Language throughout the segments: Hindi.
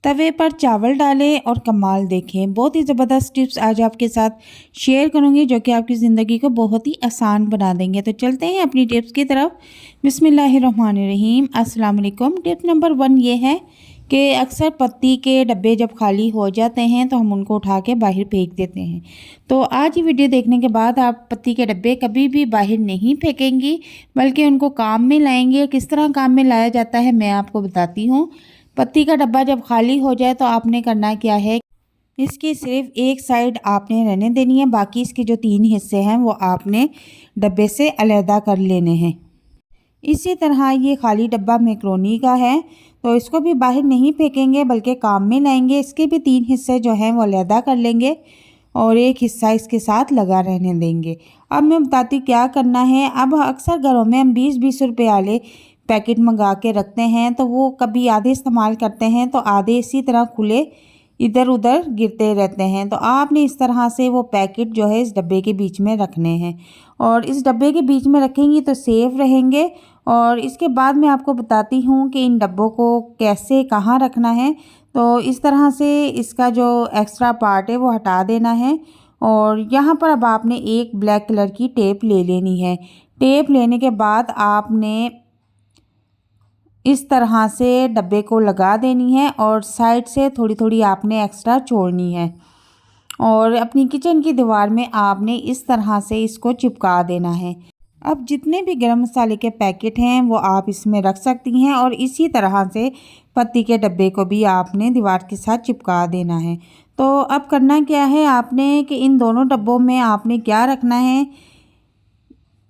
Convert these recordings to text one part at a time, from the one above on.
तवे पर चावल डालें और कमाल देखें। बहुत ही ज़बरदस्त टिप्स आज आपके साथ शेयर करूंगी जो कि आपकी ज़िंदगी को बहुत ही आसान बना देंगे। तो चलते हैं अपनी टिप्स की तरफ। बिस्मिल्लाहिर्रहमानिर्रहीम। अस्सलाम वालेकुम। टिप नंबर 1 ये है कि अक्सर पत्ती के डब्बे जब खाली हो जाते हैं तो हम उनको उठा के बाहर फेंक देते हैं। तो आज ये वीडियो देखने के बाद आप पत्ती के डब्बे कभी भी बाहर नहीं फेंकेंगी, बल्कि उनको काम में लाएंगे। किस तरह काम में लाया जाता है मैं आपको बताती हूँ। पत्ती का डब्बा जब खाली हो जाए तो आपने करना क्या है, इसकी सिर्फ एक साइड आपने रहने देनी है, बाकी इसके जो 3 हिस्से हैं वो आपने डब्बे से अलहदा कर लेने हैं। इसी तरह ये खाली डब्बा मैक्रोनी का है तो इसको भी बाहर नहीं फेंकेंगे बल्कि काम में लाएंगे। इसके भी 3 हिस्से जो हैं वो अलहदा कर लेंगे और एक हिस्सा इसके साथ लगा रहने देंगे। अब मैं बताती क्या करना है। अब अक्सर घरों में हम 20-20 रुपए वाले पैकेट मंगा के रखते हैं, तो वो कभी आधे इस्तेमाल करते हैं तो आधे इसी तरह खुले इधर उधर गिरते रहते हैं। तो आपने इस तरह से वो पैकेट जो है इस डब्बे के बीच में रखने हैं और इस डब्बे के बीच में रखेंगी तो सेफ़ रहेंगे। और इसके बाद मैं आपको बताती हूँ कि इन डब्बों को कैसे कहाँ रखना है। तो इस तरह से इसका जो एक्स्ट्रा पार्ट है वो हटा देना है और यहाँ पर अब आपने एक ब्लैक कलर की टेप ले लेनी है। टेप लेने के बाद आपने इस तरह से डब्बे को लगा देनी है और साइड से थोड़ी थोड़ी आपने एक्स्ट्रा छोड़नी है और अपनी किचन की दीवार में आपने इस तरह से इसको चिपका देना है। अब जितने भी गरम मसाले के पैकेट हैं वो आप इसमें रख सकती हैं और इसी तरह से पत्ती के डब्बे को भी आपने दीवार के साथ चिपका देना है। तो अब करना क्या है आपने कि इन दोनों डब्बों में आपने क्या रखना है,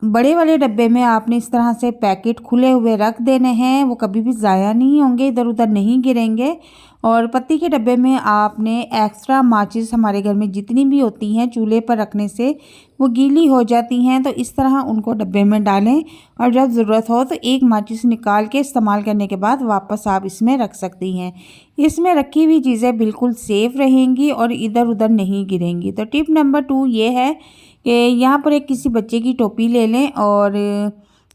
बड़े वाले डब्बे में आपने इस तरह से पैकेट खुले हुए रख देने हैं, वो कभी भी ज़ाया नहीं होंगे, इधर उधर नहीं गिरेंगे। और पत्ती के डब्बे में आपने एक्स्ट्रा माचिस हमारे घर में जितनी भी होती हैं चूल्हे पर रखने से वो गीली हो जाती हैं, तो इस तरह उनको डब्बे में डालें और जब ज़रूरत हो तो एक माचिस निकाल के इस्तेमाल करने के बाद वापस आप इसमें रख सकती हैं। इसमें रखी हुई चीज़ें बिल्कुल सेफ़ रहेंगी और इधर उधर नहीं गिरेंगी। तो टिप नंबर 2 ये है कि यहाँ पर एक किसी बच्चे की टोपी ले लें और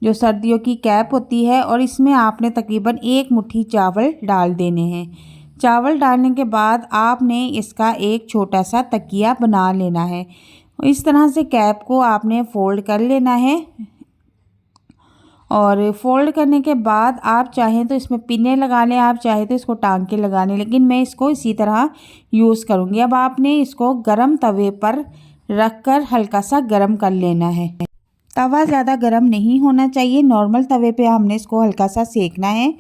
जो सर्दियों की कैप होती है और इसमें आपने तकरीबन 1 मुट्ठी चावल डाल देने हैं। चावल डालने के बाद आपने इसका एक छोटा सा तकिया बना लेना है। इस तरह से कैप को आपने फ़ोल्ड कर लेना है और फ़ोल्ड करने के बाद आप चाहें तो इसमें पिने लगा लें, आप चाहें तो इसको टांग के लगा लें, लेकिन मैं इसको इसी तरह यूज़ करूँगी। अब आपने इसको गरम तवे पर रखकर हल्का सा गरम कर लेना है। तवा ज़्यादा गरम नहीं होना चाहिए, नॉर्मल तवे पे हमने इसको हल्का सा सेकना है।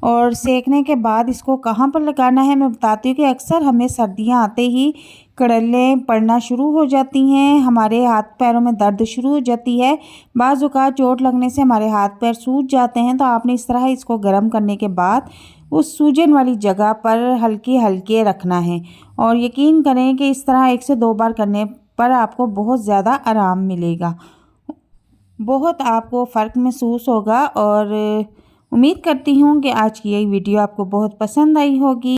और सेकने के बाद इसको कहाँ पर लगाना है मैं बताती हूँ कि अक्सर हमें सर्दियाँ आते ही कड़ल्लें पड़ना शुरू हो जाती हैं, हमारे हाथ पैरों में दर्द शुरू हो जाती है, बाज़ औक़ात चोट लगने से हमारे हाथ पैर सूज जाते हैं। तो आपने इस तरह इसको गर्म करने के बाद उस सूजन वाली जगह पर हल्के हल्के रखना है और यकीन करें कि इस तरह 1 से 2 बार करने पर आपको बहुत ज़्यादा आराम मिलेगा, बहुत आपको फ़र्क महसूस होगा। और उम्मीद करती हूँ कि आज की ये वीडियो आपको बहुत पसंद आई होगी।